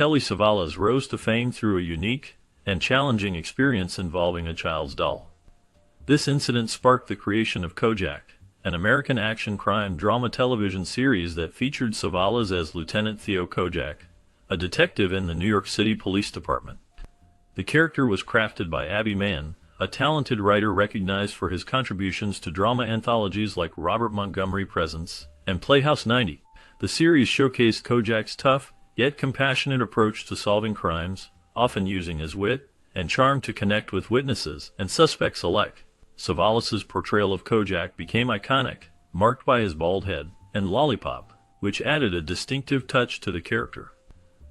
Telly Savalas rose to fame through a unique and challenging experience involving a child's doll. This incident sparked the creation of KOJAK, an American action crime drama television series that featured Savalas as Lieutenant Theo KOJAK, a detective in the New York City Police Department. The character was crafted by Abby Mann, a talented writer recognized for his contributions to drama anthologies like Robert Montgomery Presents and Playhouse 90. The series showcased KOJAK's tough, yet compassionate approach to solving crimes, often using his wit and charm to connect with witnesses and suspects alike. Savalas's portrayal of KOJAK became iconic, marked by his bald head and lollipop, which added a distinctive touch to the character.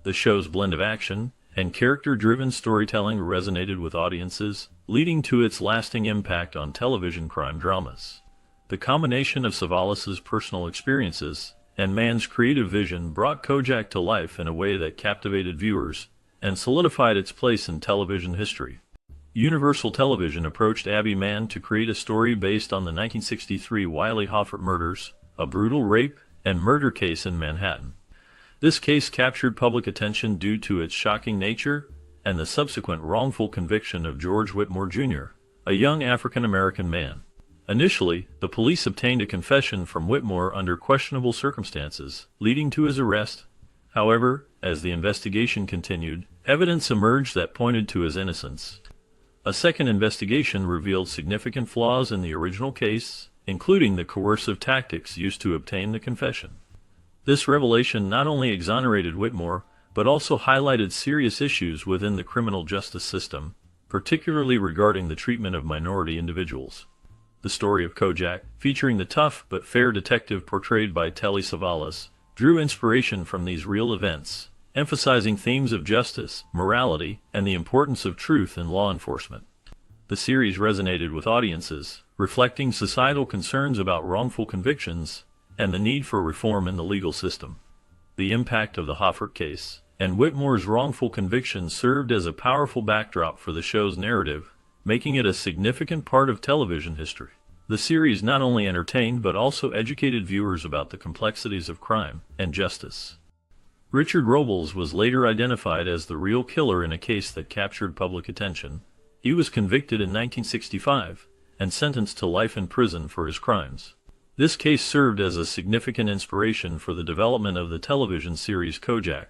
The show's blend of action and character-driven storytelling resonated with audiences, leading to its lasting impact on television crime dramas. The combination of Savalas's personal experiences and Mann's creative vision brought KOJAK to life in a way that captivated viewers and solidified its place in television history. Universal Television approached Abby Mann to create a story based on the 1963 Wiley Hoffert murders, a brutal rape and murder case in Manhattan. This case captured public attention due to its shocking nature and the subsequent wrongful conviction of George Whitmore, Jr., a young African-American man. Initially, the police obtained a confession from Whitmore under questionable circumstances, leading to his arrest. However, as the investigation continued, evidence emerged that pointed to his innocence. A second investigation revealed significant flaws in the original case, including the coercive tactics used to obtain the confession. This revelation not only exonerated Whitmore, but also highlighted serious issues within the criminal justice system, particularly regarding the treatment of minority individuals. The story of KOJAK, featuring the tough but fair detective portrayed by Telly Savalas, drew inspiration from these real events, emphasizing themes of justice, morality, and the importance of truth in law enforcement. The series resonated with audiences, reflecting societal concerns about wrongful convictions and the need for reform in the legal system. The impact of the Hoffert case and Whitmore's wrongful conviction served as a powerful backdrop for the show's narrative, making it a significant part of television history. The series not only entertained but also educated viewers about the complexities of crime and justice. Richard Robles was later identified as the real killer in a case that captured public attention. He was convicted in 1965 and sentenced to life in prison for his crimes. This case served as a significant inspiration for the development of the television series KOJAK.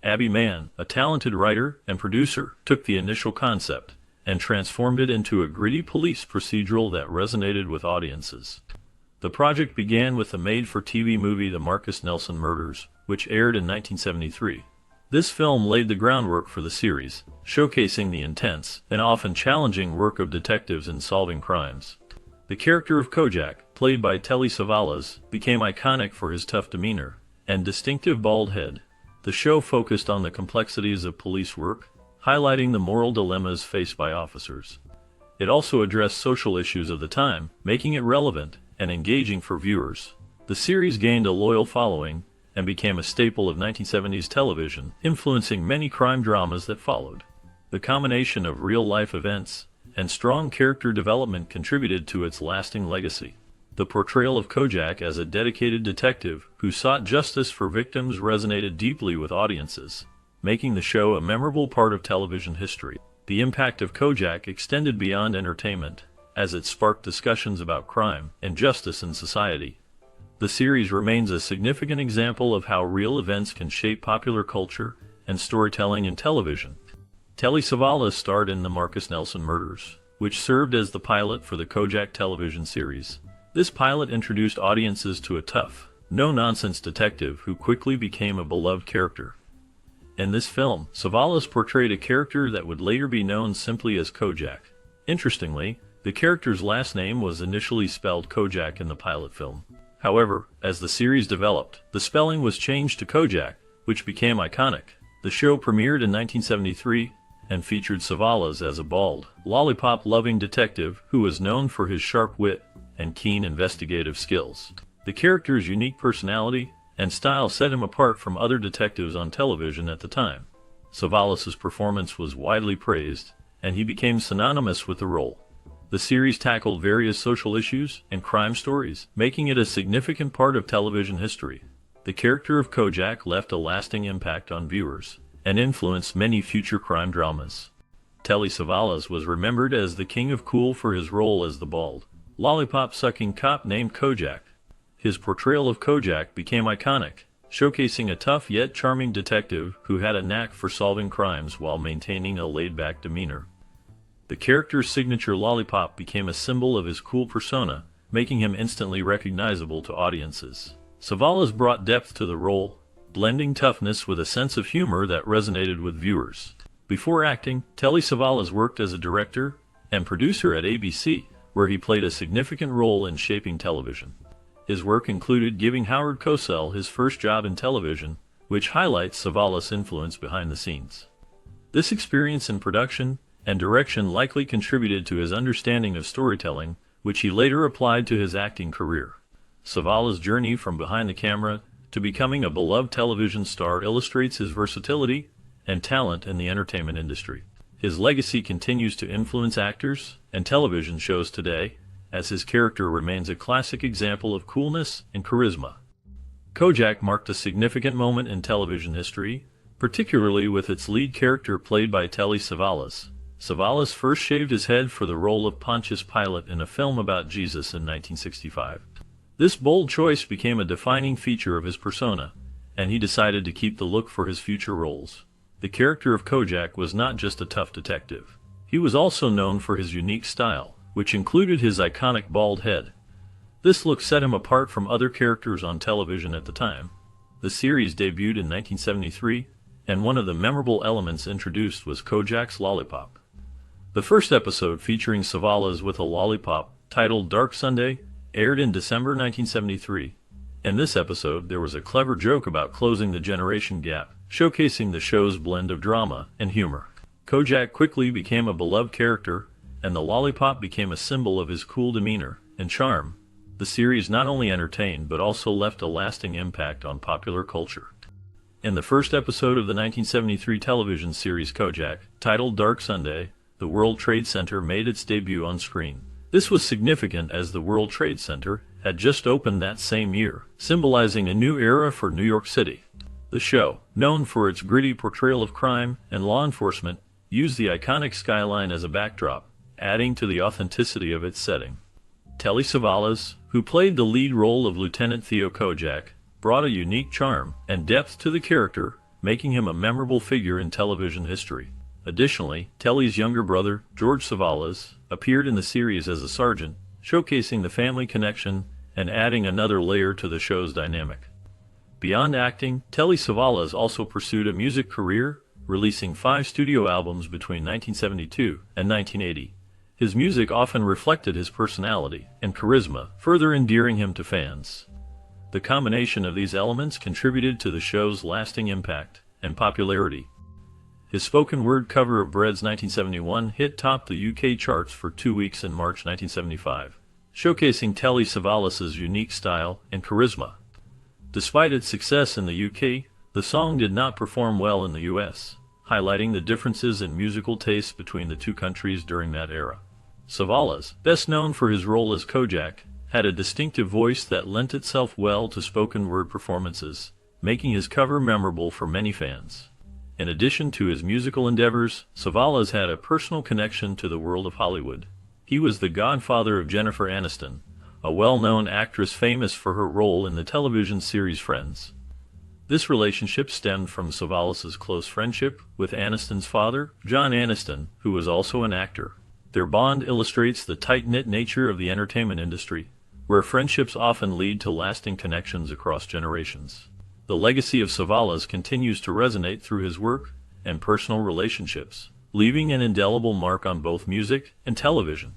Abby Mann, a talented writer and producer, took the initial concept and transformed it into a gritty police procedural that resonated with audiences. The project began with the made-for-TV movie The Marcus Nelson Murders, which aired in 1973. This film laid the groundwork for the series, showcasing the intense and often challenging work of detectives in solving crimes. The character of KOJAK, played by Telly Savalas, became iconic for his tough demeanor and distinctive bald head. The show focused on the complexities of police work, highlighting the moral dilemmas faced by officers. It also addressed social issues of the time, making it relevant and engaging for viewers. The series gained a loyal following and became a staple of 1970s television, influencing many crime dramas that followed. The combination of real-life events and strong character development contributed to its lasting legacy. The portrayal of KOJAK as a dedicated detective who sought justice for victims resonated deeply with audiences, making the show a memorable part of television history. The impact of KOJAK extended beyond entertainment, as it sparked discussions about crime and justice in society. The series remains a significant example of how real events can shape popular culture and storytelling in television. Telly Savalas starred in The Marcus Nelson Murders, which served as the pilot for the KOJAK television series. This pilot introduced audiences to a tough, no-nonsense detective who quickly became a beloved character. In this film, Savalas portrayed a character that would later be known simply as KOJAK. Interestingly, the character's last name was initially spelled KOJAK in the pilot film. However, as the series developed, the spelling was changed to KOJAK, which became iconic. The show premiered in 1973 and featured Savalas as a bald, lollipop-loving detective who was known for his sharp wit and keen investigative skills. The character's unique personality and style set him apart from other detectives on television at the time. Savalas's performance was widely praised, and he became synonymous with the role. The series tackled various social issues and crime stories, making it a significant part of television history. The character of KOJAK left a lasting impact on viewers, and influenced many future crime dramas. Telly Savalas was remembered as the king of cool for his role as the bald, lollipop-sucking cop named KOJAK. His portrayal of KOJAK became iconic, showcasing a tough yet charming detective who had a knack for solving crimes while maintaining a laid-back demeanor. The character's signature lollipop became a symbol of his cool persona, making him instantly recognizable to audiences. Savalas brought depth to the role, blending toughness with a sense of humor that resonated with viewers. Before acting, Telly Savalas worked as a director and producer at ABC, where he played a significant role in shaping television. His work included giving Howard Cosell his first job in television, which highlights Savalas' influence behind the scenes. This experience in production and direction likely contributed to his understanding of storytelling, which he later applied to his acting career. Savalas' journey from behind the camera to becoming a beloved television star illustrates his versatility and talent in the entertainment industry. His legacy continues to influence actors and television shows today, as his character remains a classic example of coolness and charisma. KOJAK marked a significant moment in television history, particularly with its lead character played by Telly Savalas. Savalas first shaved his head for the role of Pontius Pilate in a film about Jesus in 1965. This bold choice became a defining feature of his persona, and he decided to keep the look for his future roles. The character of KOJAK was not just a tough detective. He was also known for his unique style, which included his iconic bald head. This look set him apart from other characters on television at the time. The series debuted in 1973, and one of the memorable elements introduced was KOJAK's lollipop. The first episode, featuring Savalas with a lollipop, titled Dark Sunday, aired in December 1973. In this episode, there was a clever joke about closing the generation gap, showcasing the show's blend of drama and humor. KOJAK quickly became a beloved character, and the lollipop became a symbol of his cool demeanor and charm. The series not only entertained but also left a lasting impact on popular culture. In the first episode of the 1973 television series KOJAK, titled Dark Sunday, the World Trade Center made its debut on screen. This was significant as the World Trade Center had just opened that same year, symbolizing a new era for New York City. The show, known for its gritty portrayal of crime and law enforcement, used the iconic skyline as a backdrop, adding to the authenticity of its setting. Telly Savalas, who played the lead role of Lieutenant Theo KOJAK, brought a unique charm and depth to the character, making him a memorable figure in television history. Additionally, Telly's younger brother, George Savalas, appeared in the series as a sergeant, showcasing the family connection and adding another layer to the show's dynamic. Beyond acting, Telly Savalas also pursued a music career, releasing 5 studio albums between 1972 and 1980. His music often reflected his personality and charisma, further endearing him to fans. The combination of these elements contributed to the show's lasting impact and popularity. His spoken word cover of Bread's 1971 hit topped the UK charts for 2 weeks in March 1975, showcasing Telly Savalas' unique style and charisma. Despite its success in the UK, the song did not perform well in the US, highlighting the differences in musical tastes between the two countries during that era. Savalas, best known for his role as KOJAK, had a distinctive voice that lent itself well to spoken word performances, making his cover memorable for many fans. In addition to his musical endeavors, Savalas had a personal connection to the world of Hollywood. He was the godfather of Jennifer Aniston, a well-known actress famous for her role in the television series Friends. This relationship stemmed from Savalas' close friendship with Aniston's father, John Aniston, who was also an actor. Their bond illustrates the tight-knit nature of the entertainment industry, where friendships often lead to lasting connections across generations. The legacy of Savalas continues to resonate through his work and personal relationships, leaving an indelible mark on both music and television.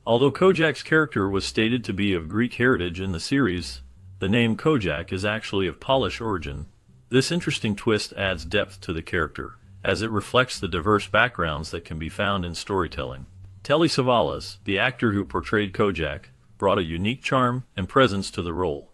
Although KOJAK's character was stated to be of Greek heritage in the series, the name KOJAK is actually of Polish origin. This interesting twist adds depth to the character, as it reflects the diverse backgrounds that can be found in storytelling. Telly Savalas, the actor who portrayed KOJAK, brought a unique charm and presence to the role.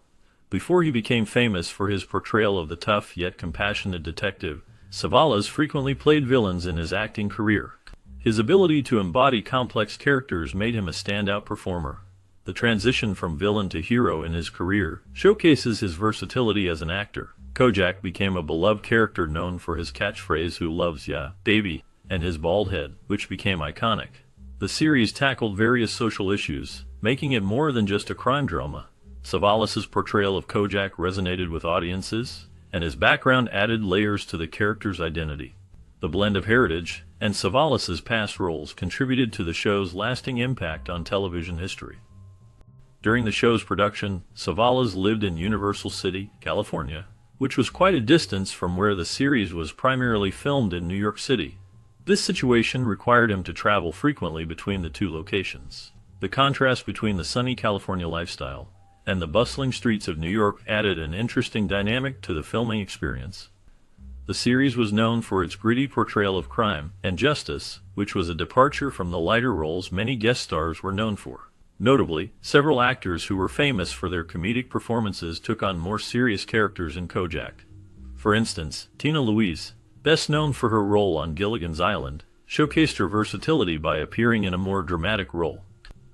Before he became famous for his portrayal of the tough yet compassionate detective, Savalas frequently played villains in his acting career. His ability to embody complex characters made him a standout performer. The transition from villain to hero in his career showcases his versatility as an actor. KOJAK became a beloved character known for his catchphrase "Who loves ya, Davy?" and his bald head, which became iconic. The series tackled various social issues, making it more than just a crime drama. Savalas's portrayal of KOJAK resonated with audiences, and his background added layers to the character's identity. The blend of heritage and Savalas's past roles contributed to the show's lasting impact on television history. During the show's production, Savalas lived in Universal City, California, which was quite a distance from where the series was primarily filmed in New York City. This situation required him to travel frequently between the two locations. The contrast between the sunny California lifestyle and the bustling streets of New York added an interesting dynamic to the filming experience. The series was known for its gritty portrayal of crime and justice, which was a departure from the lighter roles many guest stars were known for. Notably, several actors who were famous for their comedic performances took on more serious characters in KOJAK. For instance, Tina Louise, best known for her role on Gilligan's Island, showcased her versatility by appearing in a more dramatic role.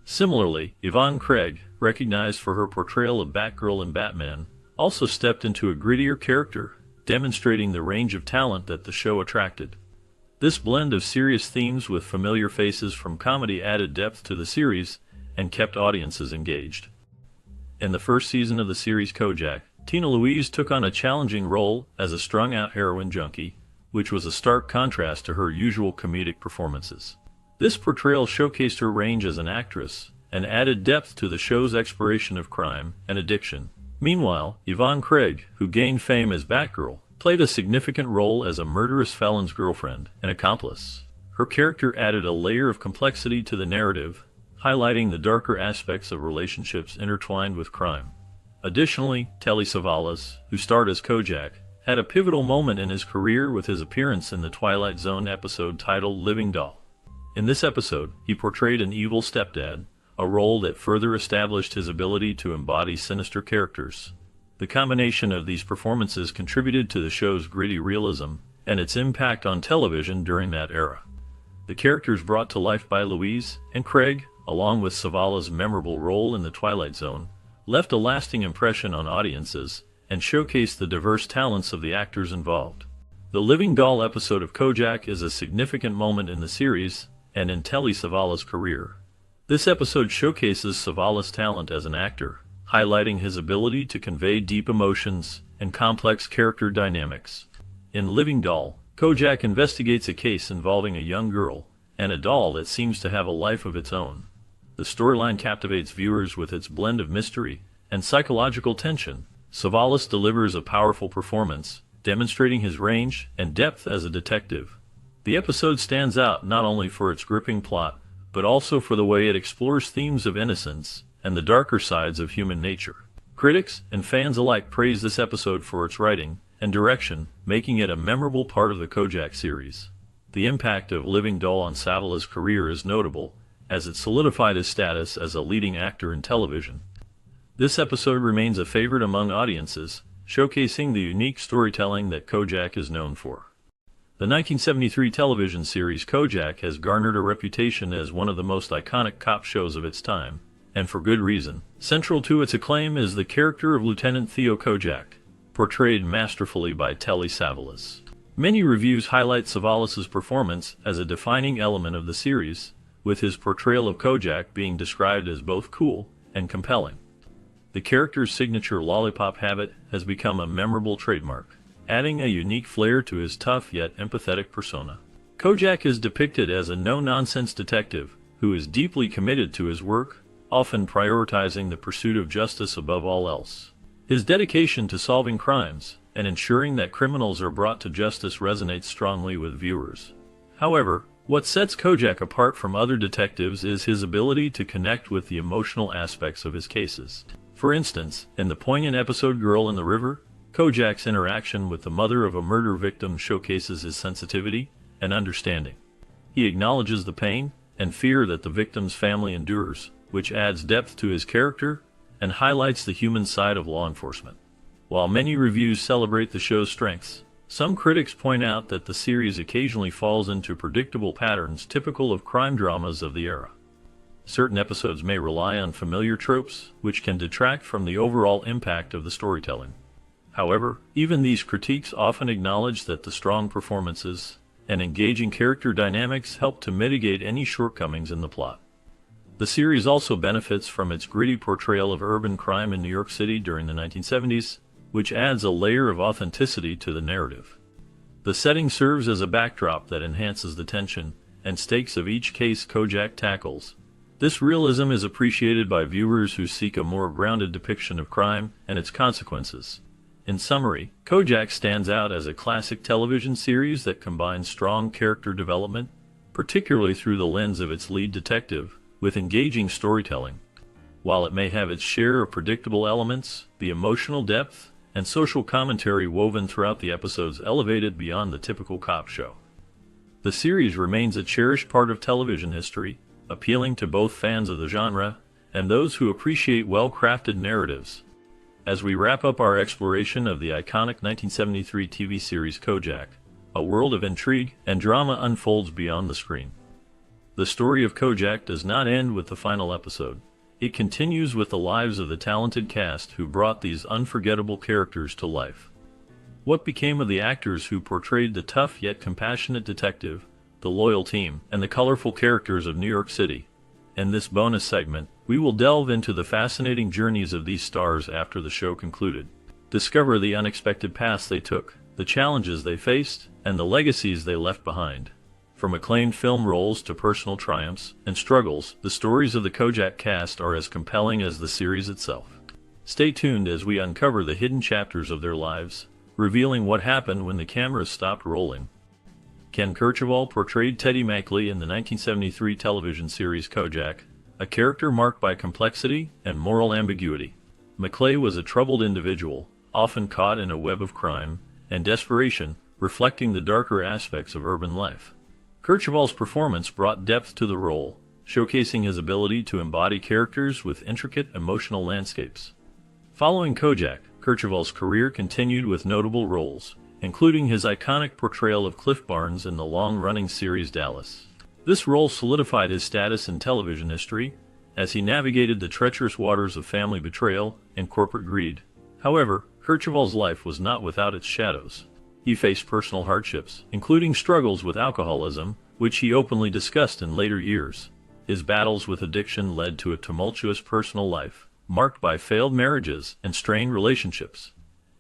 Similarly, Yvonne Craig, recognized for her portrayal of Batgirl in Batman, also stepped into a grittier character, demonstrating the range of talent that the show attracted. This blend of serious themes with familiar faces from comedy added depth to the series and kept audiences engaged. In the first season of the series KOJAK, Tina Louise took on a challenging role as a strung-out heroin junkie, which was a stark contrast to her usual comedic performances. This portrayal showcased her range as an actress and added depth to the show's exploration of crime and addiction. Meanwhile, Yvonne Craig, who gained fame as Batgirl, played a significant role as a murderous felon's girlfriend and accomplice. Her character added a layer of complexity to the narrative, highlighting the darker aspects of relationships intertwined with crime. Additionally, Telly Savalas, who starred as KOJAK, had a pivotal moment in his career with his appearance in the Twilight Zone episode titled Living Doll. In this episode, he portrayed an evil stepdad, a role that further established his ability to embody sinister characters. The combination of these performances contributed to the show's gritty realism and its impact on television during that era. The characters brought to life by Louise and Craig, along with Savalas' memorable role in the Twilight Zone, left a lasting impression on audiences and showcased the diverse talents of the actors involved. The Living Doll episode of KOJAK is a significant moment in the series and in Telly Savalas' career. This episode showcases Savalas' talent as an actor, highlighting his ability to convey deep emotions and complex character dynamics. In Living Doll, KOJAK investigates a case involving a young girl and a doll that seems to have a life of its own. The storyline captivates viewers with its blend of mystery and psychological tension. Savalas delivers a powerful performance, demonstrating his range and depth as a detective. The episode stands out not only for its gripping plot, but also for the way it explores themes of innocence and the darker sides of human nature. Critics and fans alike praise this episode for its writing and direction, making it a memorable part of the KOJAK series. The impact of Living Doll on Savalas' career is notable, as it solidified his status as a leading actor in television. This episode remains a favorite among audiences, showcasing the unique storytelling that KOJAK is known for. The 1973 television series KOJAK has garnered a reputation as one of the most iconic cop shows of its time, and for good reason. Central to its acclaim is the character of Lieutenant Theo KOJAK, portrayed masterfully by Telly Savalas. Many reviews highlight Savalas' performance as a defining element of the series, with his portrayal of KOJAK being described as both cool and compelling. The character's signature lollipop habit has become a memorable trademark, adding a unique flair to his tough yet empathetic persona. KOJAK is depicted as a no-nonsense detective who is deeply committed to his work, often prioritizing the pursuit of justice above all else. His dedication to solving crimes and ensuring that criminals are brought to justice resonates strongly with viewers. However, what sets KOJAK apart from other detectives is his ability to connect with the emotional aspects of his cases. For instance, in the poignant episode Girl in the River, KOJAK's interaction with the mother of a murder victim showcases his sensitivity and understanding. He acknowledges the pain and fear that the victim's family endures, which adds depth to his character and highlights the human side of law enforcement. While many reviews celebrate the show's strengths, some critics point out that the series occasionally falls into predictable patterns typical of crime dramas of the era. Certain episodes may rely on familiar tropes, which can detract from the overall impact of the storytelling. However, even these critiques often acknowledge that the strong performances and engaging character dynamics help to mitigate any shortcomings in the plot. The series also benefits from its gritty portrayal of urban crime in New York City during the 1970s, which adds a layer of authenticity to the narrative. The setting serves as a backdrop that enhances the tension and stakes of each case KOJAK tackles. This realism is appreciated by viewers who seek a more grounded depiction of crime and its consequences. In summary, KOJAK stands out as a classic television series that combines strong character development, particularly through the lens of its lead detective, with engaging storytelling. While it may have its share of predictable elements, the emotional depth and social commentary woven throughout the episodes elevate it beyond the typical cop show. The series remains a cherished part of television history, appealing to both fans of the genre and those who appreciate well-crafted narratives. As we wrap up our exploration of the iconic 1973 TV series KOJAK, a world of intrigue and drama unfolds beyond the screen. The story of KOJAK does not end with the final episode. It continues with the lives of the talented cast who brought these unforgettable characters to life. What became of the actors who portrayed the tough yet compassionate detective, the loyal team, and the colorful characters of New York City? In this bonus segment, we will delve into the fascinating journeys of these stars after the show concluded. Discover the unexpected paths they took, the challenges they faced, and the legacies they left behind. From acclaimed film roles to personal triumphs and struggles, the stories of the KOJAK cast are as compelling as the series itself. Stay tuned as we uncover the hidden chapters of their lives, revealing what happened when the cameras stopped rolling. Ken Kercheval portrayed Teddy Mackley in the 1973 television series KOJAK, a character marked by complexity and moral ambiguity. Mackley was a troubled individual, often caught in a web of crime and desperation, reflecting the darker aspects of urban life. Kercheval's performance brought depth to the role, showcasing his ability to embody characters with intricate emotional landscapes. Following KOJAK, Kercheval's career continued with notable roles, including his iconic portrayal of Cliff Barnes in the long-running series Dallas. This role solidified his status in television history, as he navigated the treacherous waters of family betrayal and corporate greed. However, Kercheval's life was not without its shadows. He faced personal hardships, including struggles with alcoholism, which he openly discussed in later years. His battles with addiction led to a tumultuous personal life, marked by failed marriages and strained relationships.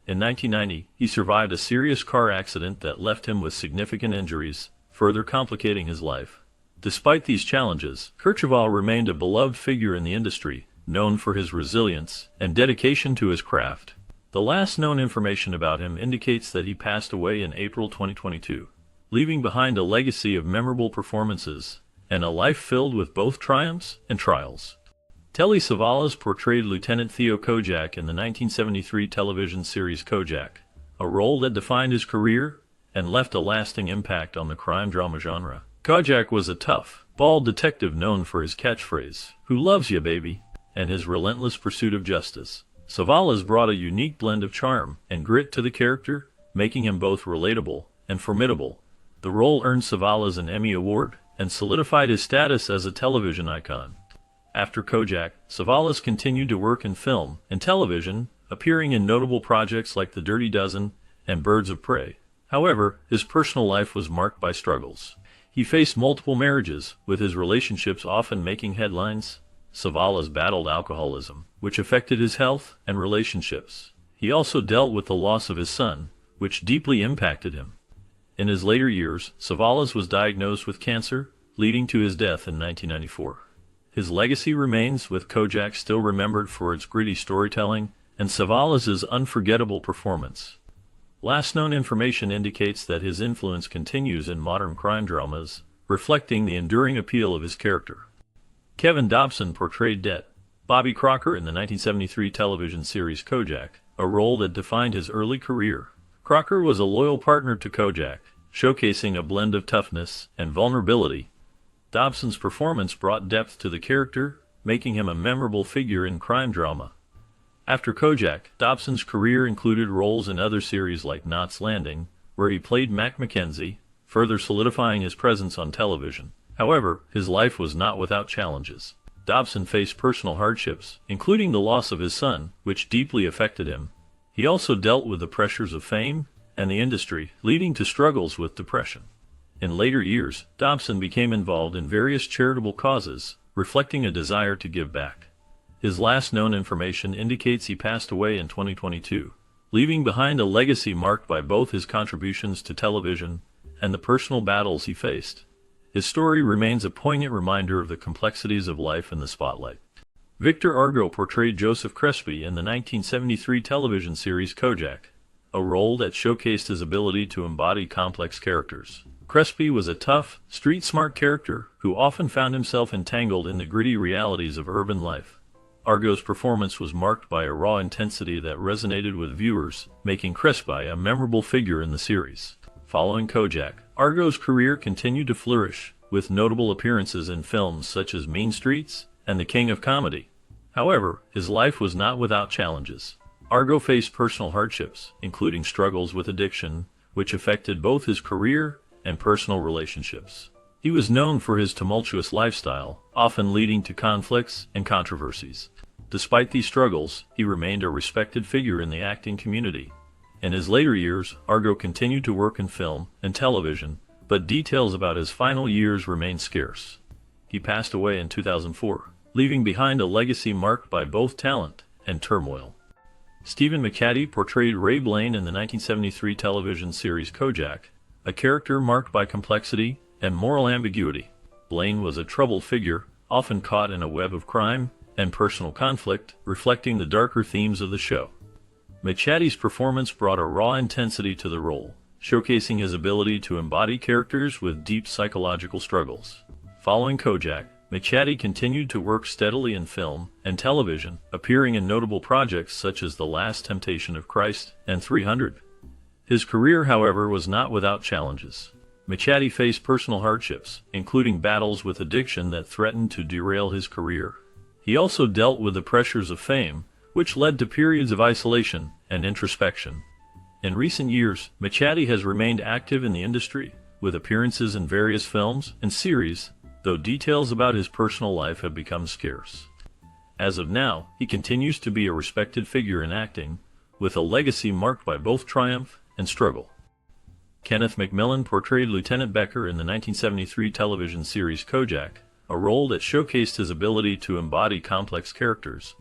In 1990, he survived a serious car accident that left him with significant injuries, further complicating his life. Despite these challenges, Kercheval remained a beloved figure in the industry, known for his resilience and dedication to his craft. The last known information about him indicates that he passed away in April 2022, leaving behind a legacy of memorable performances and a life filled with both triumphs and trials. Telly Savalas portrayed Lieutenant Theo KOJAK in the 1973 television series KOJAK, a role that defined his career and left a lasting impact on the crime drama genre. KOJAK was a tough, bald detective known for his catchphrase, "Who loves ya, baby?" and his relentless pursuit of justice. Savalas brought a unique blend of charm and grit to the character, making him both relatable and formidable. The role earned Savalas an Emmy Award and solidified his status as a television icon. After KOJAK, Savalas continued to work in film and television, appearing in notable projects like The Dirty Dozen and Birds of Prey. However, his personal life was marked by struggles. He faced multiple marriages, with his relationships often making headlines. Savalas battled alcoholism, which affected his health and relationships. He also dealt with the loss of his son, which deeply impacted him. In his later years, Savalas was diagnosed with cancer, leading to his death in 1994. His legacy remains, with KOJAK still remembered for its gritty storytelling and Savalas's unforgettable performance. Last known information indicates that his influence continues in modern crime dramas, reflecting the enduring appeal of his character. Kevin Dobson portrayed Det. Bobby Crocker in the 1973 television series KOJAK, a role that defined his early career. Crocker was a loyal partner to KOJAK, showcasing a blend of toughness and vulnerability. Dobson's performance brought depth to the character, making him a memorable figure in crime drama. After KOJAK, Dobson's career included roles in other series like Knots Landing, where he played Mac Mackenzie, further solidifying his presence on television. However, his life was not without challenges. Dobson faced personal hardships, including the loss of his son, which deeply affected him. He also dealt with the pressures of fame and the industry, leading to struggles with depression. In later years, Dobson became involved in various charitable causes, reflecting a desire to give back. His last known information indicates he passed away in 2022, leaving behind a legacy marked by both his contributions to television and the personal battles he faced. His story remains a poignant reminder of the complexities of life in the spotlight. Victor Argo portrayed Joseph Crespi in the 1973 television series KOJAK, a role that showcased his ability to embody complex characters. Crespi was a tough, street-smart character who often found himself entangled in the gritty realities of urban life. Argo's performance was marked by a raw intensity that resonated with viewers, making Crespi a memorable figure in the series. Following KOJAK, Argo's career continued to flourish, with notable appearances in films such as Mean Streets and The King of Comedy. However, his life was not without challenges. Argo faced personal hardships, including struggles with addiction, which affected both his career and personal relationships. He was known for his tumultuous lifestyle, often leading to conflicts and controversies. Despite these struggles, he remained a respected figure in the acting community. In his later years, Argo continued to work in film and television, but details about his final years remain scarce. He passed away in 2004, leaving behind a legacy marked by both talent and turmoil. Stephen McHattie portrayed Ray Blaine in the 1973 television series KOJAK, a character marked by complexity and moral ambiguity. Blaine was a troubled figure, often caught in a web of crime and personal conflict, reflecting the darker themes of the show. McHattie's performance brought a raw intensity to the role, showcasing his ability to embody characters with deep psychological struggles. Following KOJAK, McHattie continued to work steadily in film and television, appearing in notable projects such as The Last Temptation of Christ and 300. His career, however, was not without challenges. McHattie faced personal hardships, including battles with addiction that threatened to derail his career. He also dealt with the pressures of fame, which led to periods of isolation and introspection. In recent years, McHattie has remained active in the industry, with appearances in various films and series, though details about his personal life have become scarce. As of now, he continues to be a respected figure in acting, with a legacy marked by both triumph and struggle. Kenneth McMillan portrayed Lieutenant Becker in the 1973 television series KOJAK, a role that showcased his ability to embody complex characters.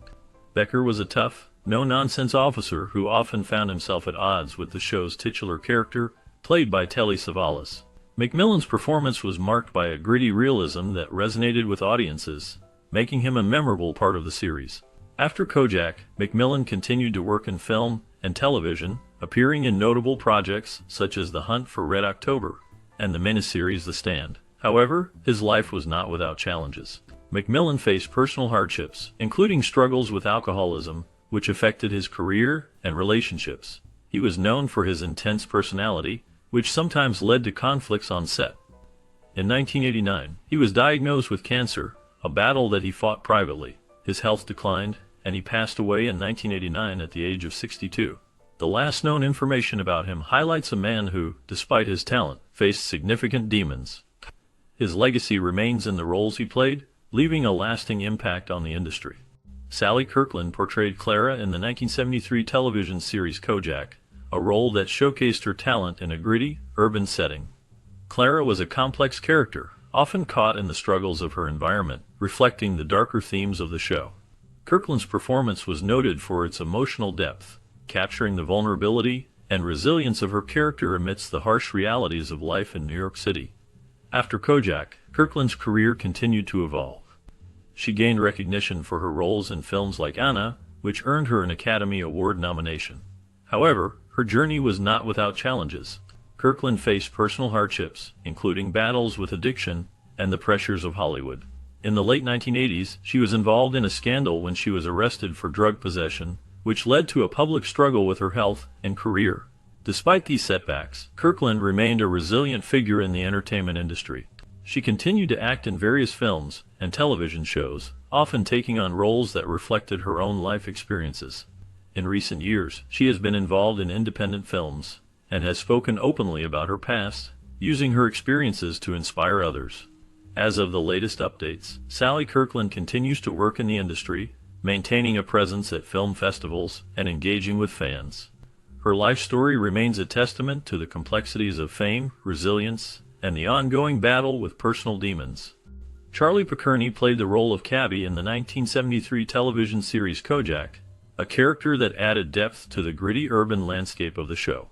Becker was a tough, no-nonsense officer who often found himself at odds with the show's titular character, played by Telly Savalas. McMillan's performance was marked by a gritty realism that resonated with audiences, making him a memorable part of the series. After KOJAK, McMillan continued to work in film and television, appearing in notable projects such as The Hunt for Red October and the miniseries The Stand. However, his life was not without challenges. McMillan faced personal hardships, including struggles with alcoholism, which affected his career and relationships. He was known for his intense personality, which sometimes led to conflicts on set. In 1989, he was diagnosed with cancer, a battle that he fought privately. His health declined, and he passed away in 1989 at the age of 62. The last known information about him highlights a man who, despite his talent, faced significant demons. His legacy remains in the roles he played, leaving a lasting impact on the industry. Sally Kirkland portrayed Clara in the 1973 television series KOJAK, a role that showcased her talent in a gritty, urban setting. Clara was a complex character, often caught in the struggles of her environment, reflecting the darker themes of the show. Kirkland's performance was noted for its emotional depth, capturing the vulnerability and resilience of her character amidst the harsh realities of life in New York City. After KOJAK, Kirkland's career continued to evolve. She gained recognition for her roles in films like Anna, which earned her an Academy Award nomination. However, her journey was not without challenges. Kirkland faced personal hardships, including battles with addiction and the pressures of Hollywood. In the late 1980s, she was involved in a scandal when she was arrested for drug possession, which led to a public struggle with her health and career. Despite these setbacks, Kirkland remained a resilient figure in the entertainment industry. She continued to act in various films and television shows, often taking on roles that reflected her own life experiences. In recent years, she has been involved in independent films and has spoken openly about her past, using her experiences to inspire others. As of the latest updates, Sally Kirkland continues to work in the industry, maintaining a presence at film festivals and engaging with fans. Her life story remains a testament to the complexities of fame, resilience, and the ongoing battle with personal demons. Charlie Pickerney played the role of Cabby in the 1973 television series KOJAK, a character that added depth to the gritty urban landscape of the show.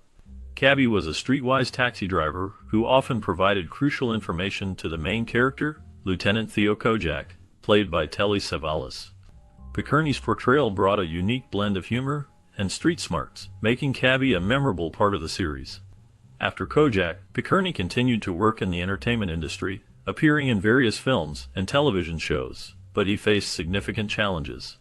Cabby was a streetwise taxi driver who often provided crucial information to the main character, Lieutenant Theo KOJAK, played by Telly Savalas. Pickerney's portrayal brought a unique blend of humor and street smarts, making Cabby a memorable part of the series. After KOJAK, Pickerney continued to work in the entertainment industry, appearing in various films and television shows, but he faced significant challenges.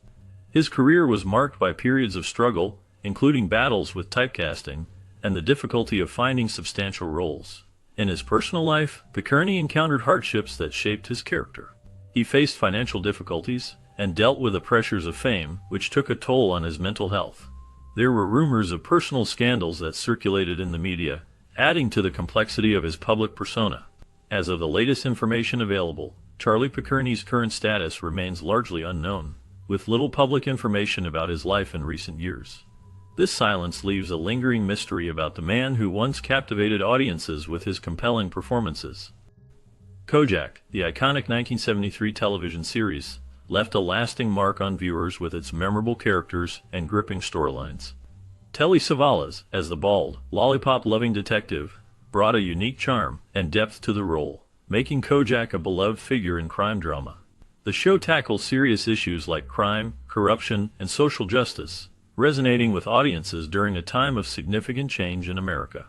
His career was marked by periods of struggle, including battles with typecasting and the difficulty of finding substantial roles. In his personal life, Pickerney encountered hardships that shaped his character. He faced financial difficulties and dealt with the pressures of fame, which took a toll on his mental health. There were rumors of personal scandals that circulated in the media, adding to the complexity of his public persona. As of the latest information available, Charlie Pickerney's current status remains largely unknown, with little public information about his life in recent years. This silence leaves a lingering mystery about the man who once captivated audiences with his compelling performances. KOJAK, the iconic 1973 television series, left a lasting mark on viewers with its memorable characters and gripping storylines. Telly Savalas, as the bald, lollipop-loving detective, brought a unique charm and depth to the role, making KOJAK a beloved figure in crime drama. The show tackles serious issues like crime, corruption, and social justice, resonating with audiences during a time of significant change in America.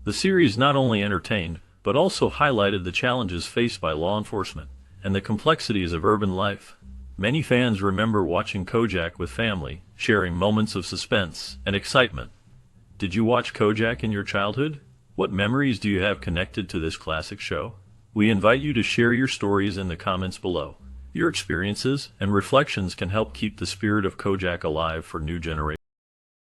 The series not only entertained, but also highlighted the challenges faced by law enforcement and the complexities of urban life. Many fans remember watching KOJAK with family, sharing moments of suspense and excitement. Did you watch KOJAK in your childhood? What memories do you have connected to this classic show? We invite you to share your stories in the comments below. Your experiences and reflections can help keep the spirit of KOJAK alive for new generations.